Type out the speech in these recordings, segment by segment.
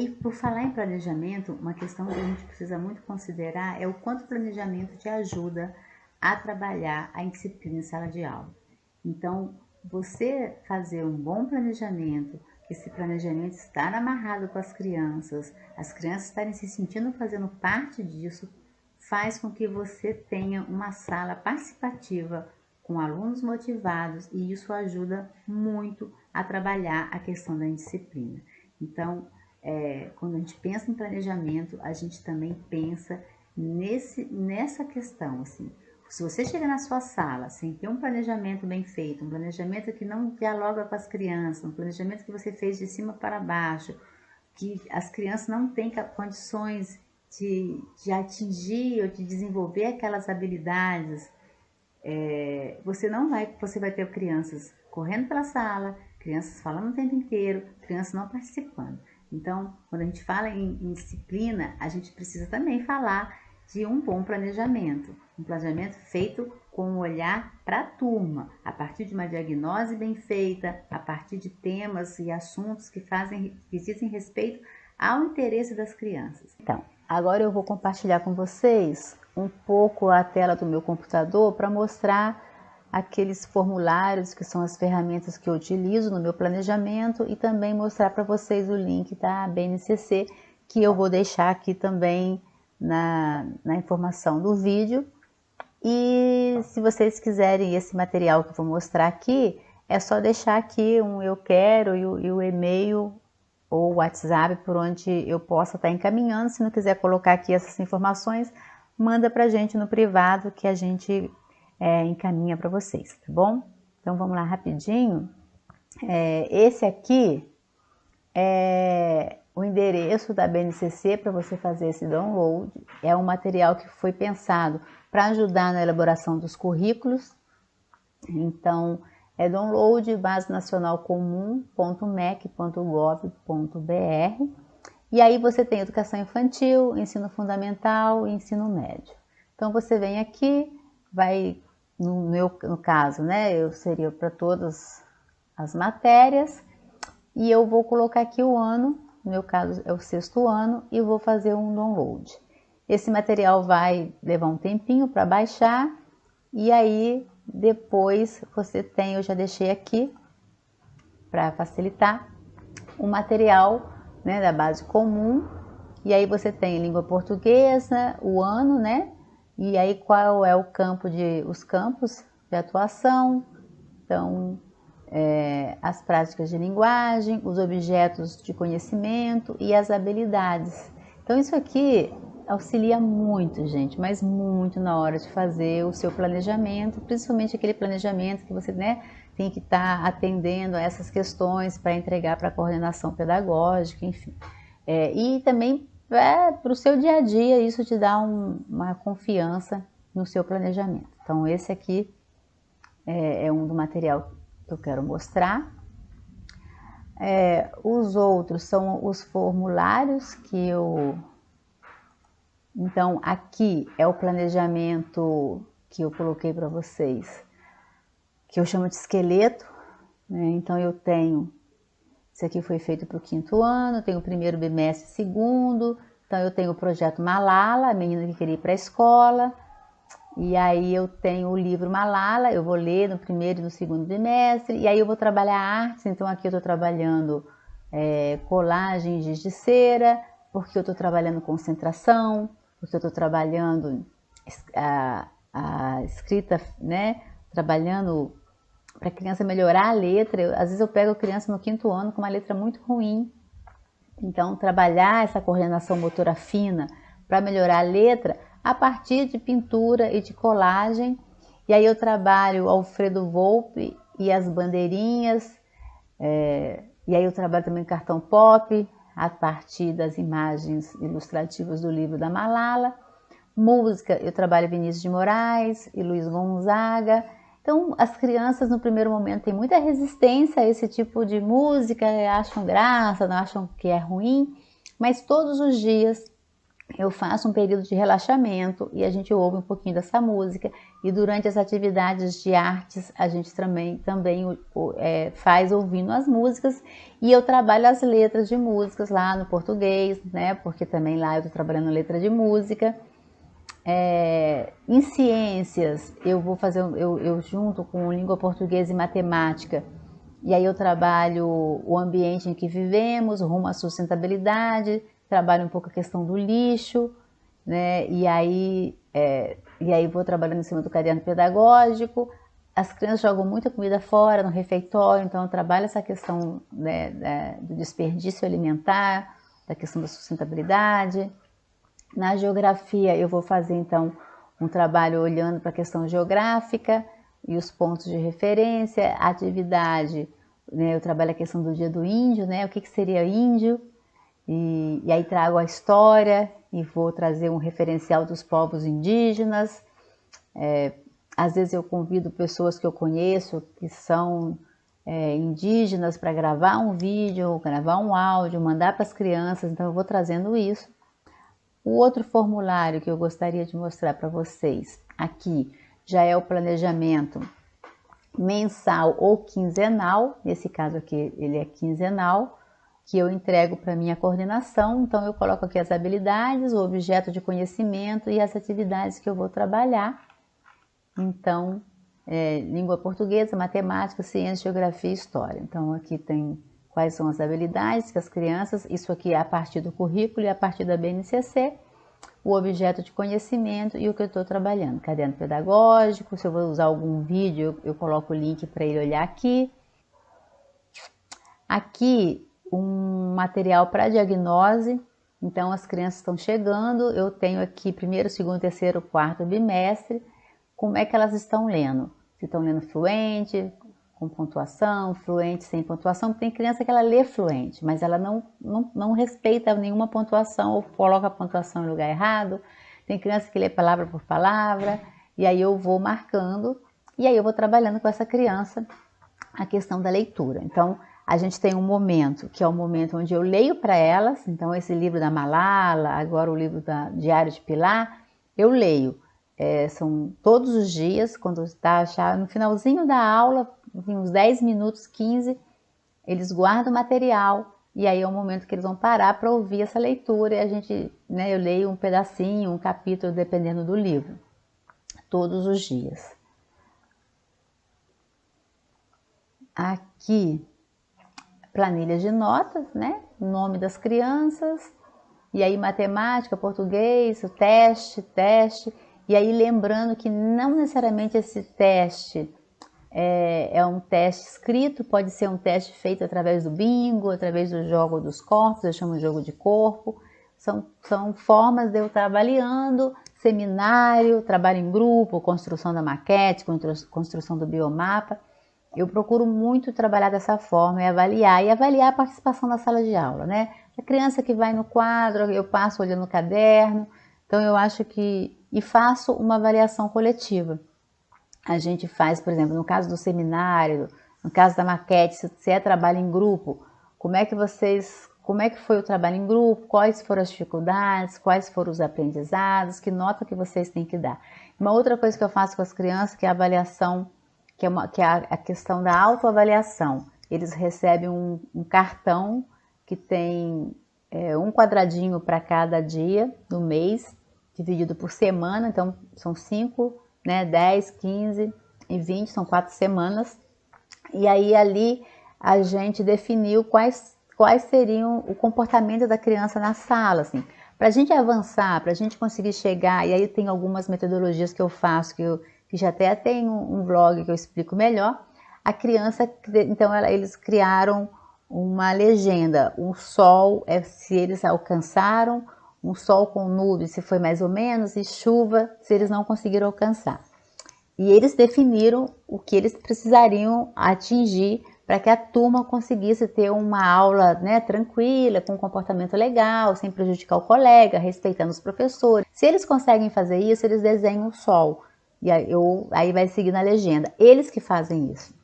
aí, por falar em planejamento, uma questão que a gente precisa muito considerar é o quanto o planejamento te ajuda a trabalhar a indisciplina em sala de aula. Então, você fazer um bom planejamento, esse planejamento estar amarrado com as crianças estarem se sentindo fazendo parte disso, faz com que você tenha uma sala participativa com alunos motivados e isso ajuda muito a trabalhar a questão da indisciplina. Então, quando a gente pensa em planejamento, a gente também pensa nessa questão, assim. Se você chega na sua sala sem ter um planejamento bem feito, um planejamento que não dialoga com as crianças, um planejamento que você fez de cima para baixo, que as crianças não têm condições de atingir ou de desenvolver aquelas habilidades, você vai ter crianças correndo pela sala, crianças falando o tempo inteiro, crianças não participando. Então, quando a gente fala em disciplina, a gente precisa também falar de um bom planejamento. Um planejamento feito com um olhar para a turma, a partir de uma diagnose bem feita, a partir de temas e assuntos que dizem respeito ao interesse das crianças. Então, agora eu vou compartilhar com vocês um pouco a tela do meu computador para mostrar aqueles formulários que são as ferramentas que eu utilizo no meu planejamento e também mostrar para vocês o link da BNCC, que eu vou deixar aqui também na informação do vídeo. E se vocês quiserem esse material que eu vou mostrar aqui, é só deixar aqui um eu quero e o e-mail ou o WhatsApp por onde eu possa estar encaminhando. Se não quiser colocar aqui essas informações, manda pra gente no privado que a gente encaminha para vocês, tá bom? Então vamos lá rapidinho. Esse aqui é o endereço da BNCC para você fazer esse download. É um material que foi pensado para ajudar na elaboração dos currículos. Então, é download basenacionalcomum.mec.gov.br. E aí você tem educação infantil, ensino fundamental e ensino médio. Então você vem aqui, vai, no caso, né, eu seria para todas as matérias, e eu vou colocar aqui o ano, no meu caso é o 6º ano, e vou fazer um download. Esse material vai levar um tempinho para baixar, e aí depois você tem, eu já deixei aqui, para facilitar, o material, né, da base comum, e aí você tem língua portuguesa, o ano, né, e aí qual é os campos de atuação, então as práticas de linguagem, os objetos de conhecimento e as habilidades. Então isso aqui auxilia muito, gente, mas muito na hora de fazer o seu planejamento, principalmente aquele planejamento que você, né, tem que estar atendendo a essas questões para entregar para a coordenação pedagógica, enfim. E também para o seu dia a dia, isso te dá uma confiança no seu planejamento. Então esse aqui é um do material que eu quero mostrar. Os outros são os formulários que eu... Então aqui é o planejamento que eu coloquei para vocês, que eu chamo de esqueleto, né? Então eu tenho, isso aqui foi feito para o 5º ano, tenho o 1º bimestre, 2º, então eu tenho o projeto Malala, a menina que queria ir para a escola, e aí eu tenho o livro Malala, eu vou ler no 1º e no 2º bimestre, e aí eu vou trabalhar artes, então aqui eu estou trabalhando colagens de cera, porque eu estou trabalhando concentração, porque eu estou trabalhando a escrita, né, trabalhando para a criança melhorar a letra. Às vezes eu pego a criança no 5º ano com uma letra muito ruim, então trabalhar essa coordenação motora fina para melhorar a letra a partir de pintura e de colagem. E aí eu trabalho Alfredo Volpi e as bandeirinhas, e aí eu trabalho também cartão pop, a partir das imagens ilustrativas do livro da Malala. Música, eu trabalho Vinícius de Moraes e Luiz Gonzaga. Então, as crianças no primeiro momento têm muita resistência a esse tipo de música, acham graça, não acham que é ruim, mas todos os dias eu faço um período de relaxamento e a gente ouve um pouquinho dessa música. E durante as atividades de artes, a gente também faz ouvindo as músicas. E eu trabalho as letras de músicas lá no português, né? Porque também lá eu estou trabalhando letra de música. Em ciências, eu junto com língua portuguesa e matemática. E aí eu trabalho o ambiente em que vivemos, rumo à sustentabilidade, trabalho um pouco a questão do lixo, né? E aí vou trabalhando em cima do caderno pedagógico. As crianças jogam muita comida fora no refeitório, então eu trabalho essa questão, né, do desperdício alimentar, da questão da sustentabilidade. Na geografia eu vou fazer então um trabalho olhando para a questão geográfica e os pontos de referência, atividade, né, eu trabalho a questão do dia do índio, né, o que seria índio, e aí trago a história e vou trazer um referencial dos povos indígenas. Às vezes eu convido pessoas que eu conheço, que são indígenas, para gravar um vídeo, gravar um áudio, mandar para as crianças, então eu vou trazendo isso. O outro formulário que eu gostaria de mostrar para vocês aqui já é o planejamento mensal ou quinzenal, nesse caso aqui ele é quinzenal, que eu entrego para minha coordenação. Então eu coloco aqui as habilidades, o objeto de conhecimento e as atividades que eu vou trabalhar. Então, língua portuguesa, matemática, ciência, geografia e história. Então aqui tem quais são as habilidades que as crianças, isso aqui é a partir do currículo e a partir da BNCC, o objeto de conhecimento e o que eu estou trabalhando. Caderno pedagógico, se eu vou usar algum vídeo, eu coloco o link para ele olhar aqui. Aqui, um material para diagnose, então as crianças estão chegando, eu tenho aqui primeiro, segundo, terceiro, quarto bimestre, como é que elas estão lendo. Se estão lendo fluente, com pontuação, fluente, sem pontuação. Tem criança que ela lê fluente, mas ela não respeita nenhuma pontuação ou coloca a pontuação em lugar errado. Tem criança que lê palavra por palavra, e aí eu vou marcando, e aí eu vou trabalhando com essa criança a questão da leitura. Então, a gente tem um momento, que é o momento onde eu leio para elas, então esse livro da Malala, agora o livro da Diário de Pilar, eu leio. São todos os dias, quando está no finalzinho da aula, uns 10 minutos, 15, eles guardam o material e aí é o momento que eles vão parar para ouvir essa leitura e a gente, né, eu leio um pedacinho, um capítulo, dependendo do livro, todos os dias. Aqui, planilha de notas, né, o nome das crianças, e aí matemática, português, o teste, e aí lembrando que não necessariamente esse teste é um teste escrito, pode ser um teste feito através do bingo, através do jogo dos corpos, eu chamo de jogo de corpo. São formas de eu estar avaliando, seminário, trabalho em grupo, construção da maquete, construção do biomapa. Eu procuro muito trabalhar dessa forma e avaliar a participação na sala de aula, né? A criança que vai no quadro, eu passo olhando no caderno, então eu acho que... E faço uma avaliação coletiva. A gente faz, por exemplo, no caso do seminário, no caso da maquete, se é trabalho em grupo, como é que foi o trabalho em grupo, quais foram as dificuldades, quais foram os aprendizados, que nota que vocês têm que dar. Uma outra coisa que eu faço com as crianças, que é a avaliação, que é a questão da autoavaliação. Eles recebem um cartão que tem um quadradinho para cada dia do mês, dividido por semana, então são 5, né, 10, 15 e 20, são 4 semanas. E aí ali a gente definiu quais seriam o comportamento da criança na sala, assim. Para a gente avançar, para a gente conseguir chegar, e aí tem algumas metodologias que eu faço, que já até tem um blog que eu explico melhor. A criança, então eles criaram uma legenda, o sol se eles alcançaram, um sol com nuvens se foi mais ou menos, e chuva se eles não conseguiram alcançar. E eles definiram o que eles precisariam atingir para que a turma conseguisse ter uma aula, né, tranquila, com um comportamento legal, sem prejudicar o colega, respeitando os professores. Se eles conseguem fazer isso, eles desenham o sol. E aí vai seguir na legenda. Eles que fazem isso,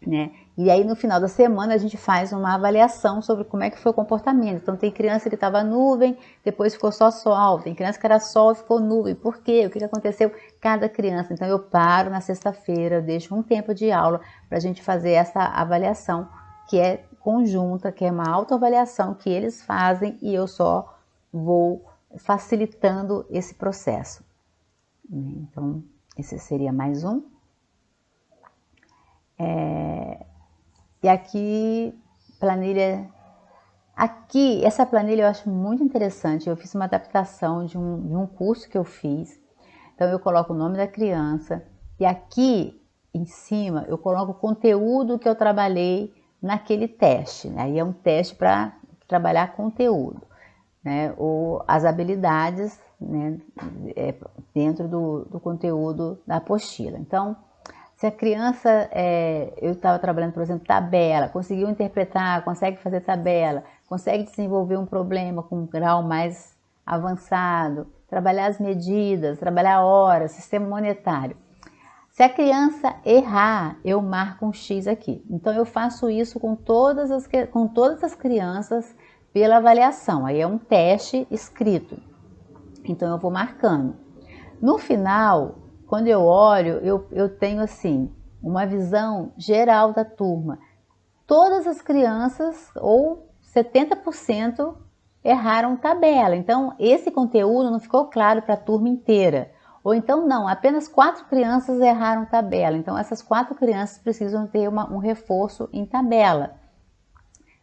né? E aí no final da semana a gente faz uma avaliação sobre como é que foi o comportamento. Então tem criança que estava nuvem, depois ficou só sol, tem criança que era sol e ficou nuvem. Por quê? O que aconteceu? Cada criança. Então eu paro na sexta-feira, deixo um tempo de aula para a gente fazer essa avaliação que é conjunta, que é uma autoavaliação que eles fazem e eu só vou facilitando esse processo. Então esse seria mais um. E aqui, planilha. Aqui, essa planilha eu acho muito interessante. Eu fiz uma adaptação de um curso que eu fiz. Então, eu coloco o nome da criança. E aqui, em cima, eu coloco o conteúdo que eu trabalhei naquele teste. Né? Aí é um teste para trabalhar conteúdo. Né? Ou as habilidades, né? Dentro do conteúdo da apostila. Então, se a criança, eu estava trabalhando, por exemplo, tabela, conseguiu interpretar, consegue fazer tabela, consegue desenvolver um problema com um grau mais avançado, trabalhar as medidas, trabalhar horas, sistema monetário. Se a criança errar, eu marco um X aqui. Então, eu faço isso com todas as crianças pela avaliação. Aí é um teste escrito. Então, eu vou marcando. No final, quando eu olho, eu tenho assim, uma visão geral da turma. Todas as crianças, ou 70%, erraram tabela. Então, esse conteúdo não ficou claro para a turma inteira. Ou então, não, apenas 4 crianças erraram tabela. Então, essas 4 crianças precisam ter um reforço em tabela.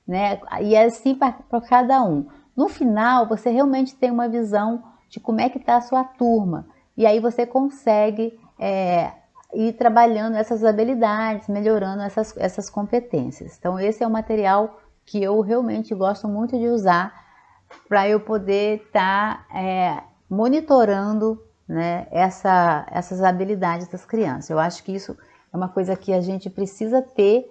Né? E é assim para cada um. No final, você realmente tem uma visão de como é que está a sua turma. E aí você consegue ir trabalhando essas habilidades, melhorando essas competências. Então esse é o material que eu realmente gosto muito de usar para eu poder estar monitorando, né, essas habilidades das crianças. Eu acho que isso é uma coisa que a gente precisa ter